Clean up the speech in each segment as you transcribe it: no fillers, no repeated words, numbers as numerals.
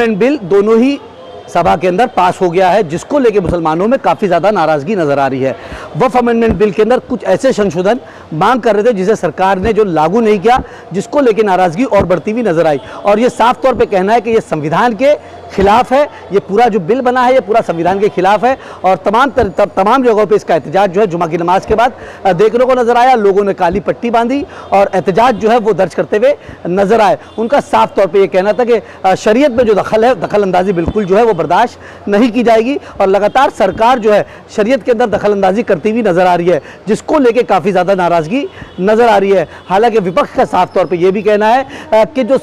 Amendment bill दोनों ही सभा के अंदर पास हो गया है, जिसको लेके मुसलमानों में काफ़ी ज़्यादा नाराज़गी नज़र आ रही है। वक्फ अमेंडमेंट बिल के अंदर कुछ ऐसे संशोधन मांग कर रहे थे जिसे सरकार ने जो लागू नहीं किया, जिसको लेके नाराज़गी और बढ़ती हुई नज़र आई। और ये साफ तौर पे कहना है कि ये संविधान के खिलाफ है, ये पूरा जो बिल बना है ये पूरा संविधान के खिलाफ है। और तमाम जगहों पे इसका एहतजाज जो है जुमा की नमाज के बाद देखने को नज़र आया। लोगों ने काली पट्टी बांधी और एहतजाज जो है वो दर्ज करते हुए नज़र आए। उनका साफ तौर पर यह कहना था कि शरीयत में जो दखल है, दखल अंदाजी बिल्कुल जो है वो बर्दाश्त नहीं की जाएगी। और लगातार सरकार जो है शरीयत के अंदर दखल अंदाजी करती हुई नज़र आ रही है, जिसको लेके काफ़ी ज़्यादा नाराज़गी नज़र आ रही है। हालांकि विपक्ष का साफ तौर पे ये भी कहना है कि जो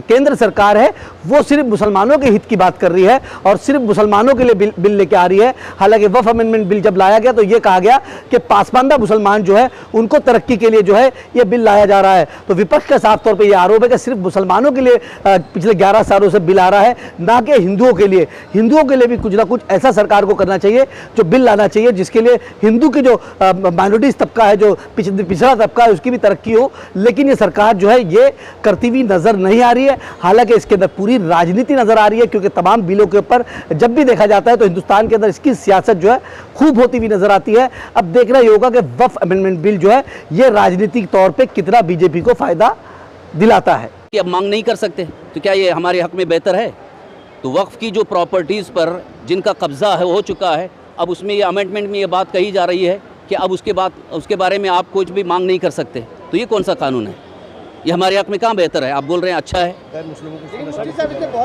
केंद्र सरकार है वो सिर्फ मुसलमानों के हित की बात कर रही है और सिर्फ मुसलमानों के लिए बिल लेके आ रही है। हालांकि वक्फ अमेंडमेंट बिल जब लाया गया तो ये कहा गया कि पासमानदा मुसलमान जो है उनको तरक्की के लिए जो है ये बिल लाया जा रहा है। तो विपक्ष का साफ तौर पर यह आरोप है कि सिर्फ मुसलमानों के लिए पिछले 11 सालों से बिल आ रहा है, ना कि हिंदुओं के लिए। हिंदुओं के लिए भी कुछ ना कुछ ऐसा सरकार को करना चाहिए, जो बिल लाना चाहिए जिसके लिए हिंदू की जो माइनॉरिटीज तबका है, जो पिछड़ा तबका है, उसकी भी तरक्की हो। लेकिन ये सरकार जो है ये करती हुई नजर नहीं आ रही है। हालांकि इसके अंदर पूरी राजनीति नजर आ रही है, क्योंकि तमाम बिलों के ऊपर जब भी देखा जाता है तो हिंदुस्तान के अंदर इसकी सियासत जो है खूब होती हुई नजर आती है। अब देखना ये होगा कि वक्फ अमेंडमेंट बिल जो है ये राजनीतिक तौर पर कितना बीजेपी को फायदा दिलाता है। अब मांग नहीं कर सकते तो क्या ये हमारे हक में बेहतर है? तो वक्फ की जो प्रॉपर्टीज़ पर जिनका कब्ज़ा है हो चुका है, अब उसमें ये अमेंडमेंट में ये बात कही जा रही है कि अब उसके बारे में आप कुछ भी मांग नहीं कर सकते। तो ये कौन सा कानून है? ये हमारे हक में कहाँ बेहतर है? आप बोल रहे हैं अच्छा है। बहुत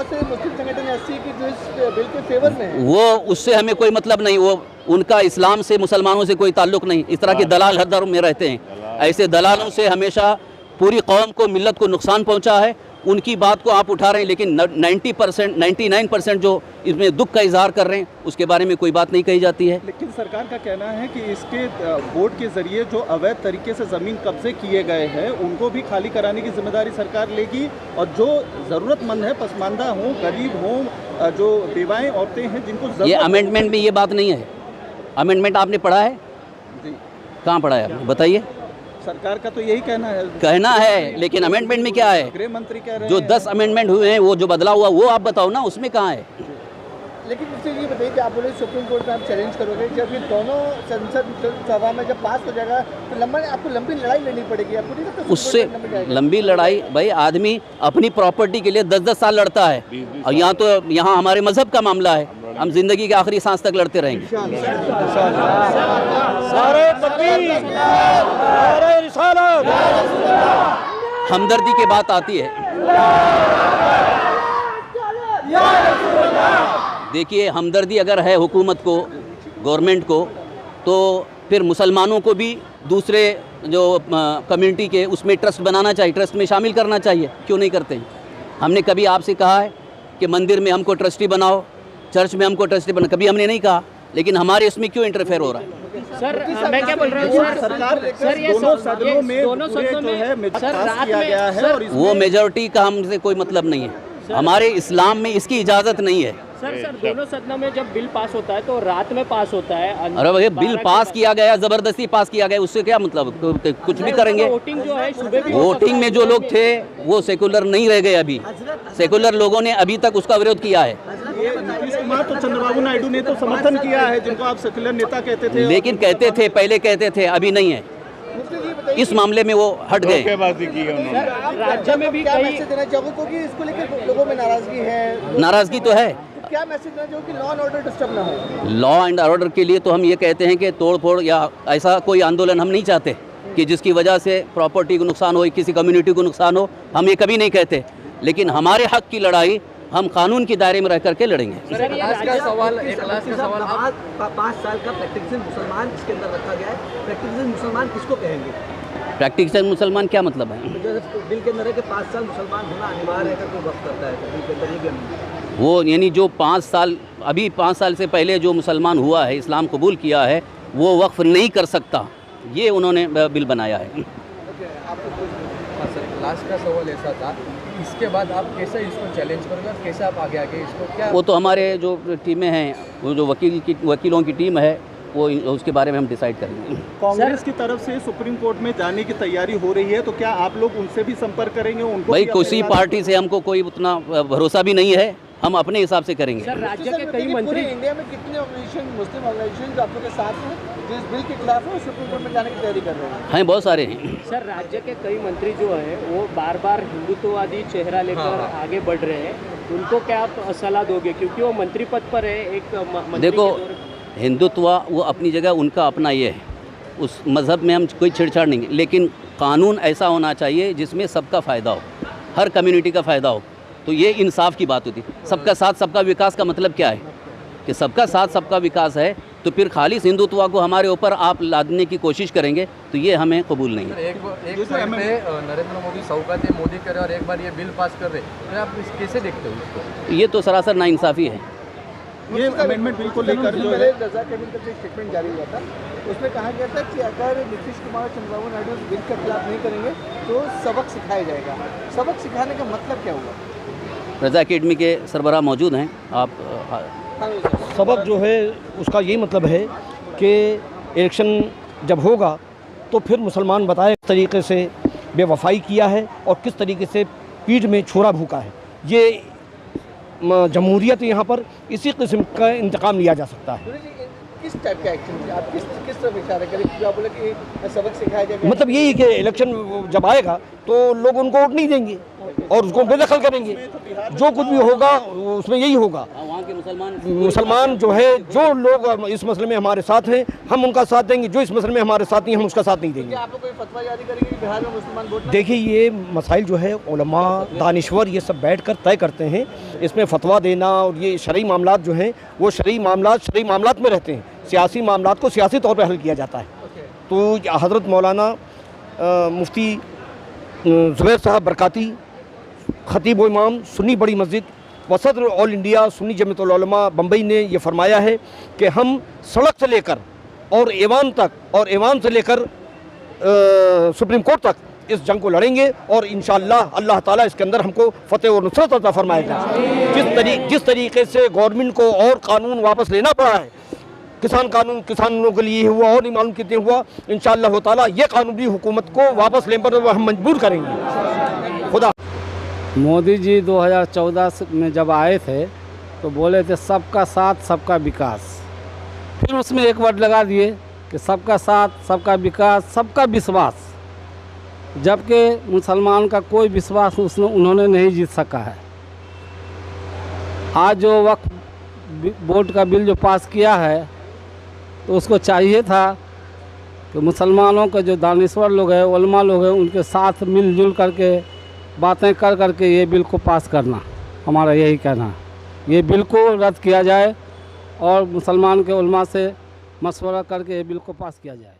से मुस्लिम संगठन ऐसी कि जो इस बिल के फेवर में है। वो उससे हमें कोई मतलब नहीं, वो उनका इस्लाम से मुसलमानों से कोई ताल्लुक़ नहीं। इस तरह के दलाल हर दर में रहते हैं। ऐसे दलालों से हमेशा पूरी कौम को, मिल्लत को नुकसान पहुँचा है। उनकी बात को आप उठा रहे हैं, लेकिन 90%, 99% जो इसमें दुख का इजहार कर रहे हैं उसके बारे में कोई बात नहीं कही जाती है। लेकिन सरकार का कहना है कि इसके बोर्ड के जरिए जो अवैध तरीके से ज़मीन कब्जे किए गए हैं उनको भी खाली कराने की जिम्मेदारी सरकार लेगी, और जो ज़रूरतमंद है, पसमानदा हों, गरीब हों, जो बेवाएँ औरतें हैं जिनको ये अमेंडमेंट में ये बात नहीं है। अमेंडमेंट आपने पढ़ा है? कहाँ पढ़ा है आपने बताइए? सरकार का तो यही कहना है, लेकिन अमेंडमेंट में क्या है? गृह मंत्री कह रहे हैं जो 10 अमेंडमेंट हुए हैं, वो जो बदलाव हुआ वो आप बताओ ना, उसमें कहाँ है? लेकिन मुझसे ये बताइए कि आप बोले सुप्रीम कोर्ट में आप चैलेंज करोगे, जब ये दोनों संसद सभा में जब पास हो जाएगा तो आपको लंबी लड़ाई लड़नी पड़ेगी। आपको नहीं लगता उससे लंबी लड़ाई? भाई आदमी अपनी प्रॉपर्टी के लिए 10-10 साल लड़ता है, और यहाँ हमारे मजहब का मामला है, हम जिंदगी के आखिरी सांस तक लड़ते रहेंगे। हमदर्दी की बात आती है, देखिए हमदर्दी अगर है हुकूमत को, गवर्नमेंट को, तो फिर मुसलमानों को भी दूसरे जो कम्युनिटी के उसमें ट्रस्ट बनाना चाहिए, ट्रस्ट में शामिल करना चाहिए। क्यों नहीं करते हैं? हमने कभी आपसे कहा है कि मंदिर में हमको ट्रस्टी बनाओ, चर्च में हमको ट्रस्टी बनाओ? कभी हमने नहीं कहा। लेकिन हमारे इसमें क्यों इंटरफेयर हो रहा है? सर मैं क्या बोल रहा हूँ सर, ये दोनों सदनों में वो मेजॉरिटी का हमसे कोई मतलब नहीं है। हमारे इस्लाम में इसकी इजाज़त नहीं है। सर दोनों सदनों में जब बिल पास होता है तो रात में पास होता है। अरे भैया बिल पास किया गया, ज़बरदस्ती पास किया गया, उससे क्या मतलब? कुछ भी करेंगे। वोटिंग जो है सुबह वोटिंग में जो लोग थे वो सेकुलर नहीं रह गए। अभी सेकुलर लोगों ने अभी तक उसका विरोध किया है। नीतीश कुमार तो चंद्रबाबू नायडू ने तो समर्थन किया है, जिनको आप सेकुलर नेता कहते थे। लेकिन कहते थे, पहले कहते थे, अभी नहीं है। इस मामले में वो हट गए। राज्य में भी क्या मैसेज देना चाहोगे, क्योंकि इसको लेकर लोगों में नाराजगी है? नाराजगी तो है। क्या मैसेज देना चाहोगे कि लॉ एंड ऑर्डर डिस्टर्ब ना हो? लॉ एंड ऑर्डर के लिए तो हम ये कहते हैं कि तोड़ फोड़ या ऐसा कोई आंदोलन हम नहीं चाहते कि जिसकी वजह से प्रॉपर्टी को नुकसान हो, किसी कम्युनिटी को नुकसान हो। हम ये कभी नहीं कहते। लेकिन हमारे हक की लड़ाई हम कानून के दायरे में रह करके लड़ेंगे। का सवाल 5 साल का प्रैक्टिकल मुसलमान इसके अंदर रखा गया है। प्रैक्टिकल मुसलमान किसको कहेंगे? प्रैक्टिकल मुसलमान क्या मतलब है? बिल के अंदर है कि 5 साल मुसलमान होना अनिवार्य है, कोई वक्त करता है तो बिल के अंदर ये भी वो यानी जो 5 साल, अभी 5 साल से पहले जो मुसलमान हुआ है, इस्लाम कबूल किया है, वो वक्फ नहीं कर सकता। ये उन्होंने बिल बनाया है। लास्ट का सवाल ऐसा था, इसके बाद आप कैसे इसको चैलेंज करोगे, कैसे आप आगे इसको क्या? वो तो हमारे जो टीमें हैं, वो जो वकीलों की टीम है, वो उसके बारे में हम डिसाइड करेंगे। कांग्रेस की तरफ से सुप्रीम कोर्ट में जाने की तैयारी हो रही है, तो क्या आप लोग उनसे भी संपर्क करेंगे? उनको भाई किसी पार्टी से हमको कोई उतना भरोसा भी नहीं है। हम अपने हिसाब से करेंगे। सर राज्य के कई मंत्री इंडिया में कितने ऑर्गेनाइजेशन मुस्लिम ऑर्गेनाइजेशन आपके के साथ हैं जो इस बिल के खिलाफ है सुप्रीम कोर्ट में जाने की तैयारी कर रहे हैं? बहुत सारे हैं। सर राज्य के कई मंत्री जो हैं वो बार बार हिंदुत्ववादी चेहरा लेकर आगे बढ़ रहे हैं, उनको क्या आप सलाह दोगे क्योंकि वो मंत्री पद पर है? एक मंत्री देखो के दौर- हिंदुत्व वो अपनी जगह उनका अपना ये है, उस मज़हब में हम कोई छेड़छाड़ नहीं, लेकिन कानून ऐसा होना चाहिए जिसमें सबका फ़ायदा हो, हर कम्युनिटी का फ़ायदा हो। तो ये इंसाफ की बात होती है। सबका साथ सबका विकास का मतलब क्या है कि सबका साथ सबका विकास है, तो फिर खालिश हिंदुत्व को हमारे ऊपर आप लादने की कोशिश करेंगे तो ये हमें कबूल नहीं है। एक साइड पे नरेंद्र मोदी सौगात मोदी कर रहे और एक बार ये बिल पास कर रहे, तो आप कैसे देखते हो इसको? ये तो सरासर नाइंसाफ़ी है। ये अमेंडमेंट बिल को लेकर जो है रजा कैबिनेट का स्टेटमेंट जारी हुआ था, उसमें कहा गया था कि अगर नीतीश कुमार और चंद्रबाबू नायडू इस बिल के खिलाफ नहीं करेंगे तो सबक सिखाया जाएगा। सबक सिखाने का मतलब क्या हुआ? रजा अकेडमी के सरबराह मौजूद हैं, आप सबक जो है उसका यही मतलब है कि इलेक्शन जब होगा तो फिर मुसलमान बताए किस तरीके से बेवफाई किया है और किस तरीके से पीठ में छोरा भूका है। ये जमहूरियत यहाँ पर इसी किस्म का इंतकाम लिया जा सकता है। किस टाइप का एक्शन आप किस तरफ इशारा करें कि आप बोले कि सबक सिखाया जाएगा? मतलब यही कि इलेक्शन जब आएगा तो लोग उनको वोट नहीं देंगे और उसको बेदखल करेंगे। जो कुछ भी होगा उसमें यही होगा। वहाँ के मुसलमान जो है, जो लोग इस मसले में हमारे साथ हैं हम उनका साथ देंगे, जो इस मसले में हमारे साथ नहीं हम उसका साथ नहीं देंगे। आप लोग कोई फतवा जारी करेंगे कि बिहार में मुसलमान वोट? देखिए ये मसाइल जो है उलमा दानिश्वर ये सब बैठकर तय करते हैं। इसमें फतवा देना और ये शरई मामलात जो हैं वो शरई मामलात में रहते हैं। सियासी मामलात को सियासी तौर पर हल किया जाता है। तो हज़रत मौलाना मुफ्ती ज़ुबैर साहब बरकाती, खतीब व इमाम सुन्नी बड़ी मस्जिद व सदर ऑल इंडिया सुन्नी जमीयतुल उलमा बम्बई ने ये फरमाया है कि हम सड़क से लेकर और ऐवान तक और ऐवान से लेकर सुप्रीम कोर्ट तक इस जंग को लड़ेंगे और इंशाअल्लाह अल्लाह ताला इसके अंदर हमको फतेह और नुसरत अता फरमाएगा। जिस तरीके से गवर्नमेंट को और कानून वापस लेना पड़ा है, किसान कानून किसानों के लिए हुआ और नहीं मालूम कितने हुआ, इंशाअल्लाह ताला ये कानूनी हुकूमत को वापस लेने पर हम मजबूर करेंगे। खुदा। मोदी जी 2014 में जब आए थे तो बोले थे सबका साथ सबका विकास, फिर उसमें एक वर्ड लगा दिए कि सबका साथ सबका विकास सबका विश्वास, जबकि मुसलमान का कोई विश्वास उन्होंने नहीं जीत सका है। आज जो वक्फ बोर्ड का बिल जो पास किया है तो उसको चाहिए था कि मुसलमानों के जो दानिश्वर लोग हैं, उलमा लोग हैं, उनके साथ मिलजुल करके बातें कर करके ये बिल को पास करना। हमारा यही कहना है ये बिल को रद्द किया जाए और मुसलमान के उलमा से मशवरा करके ये बिल को पास किया जाए।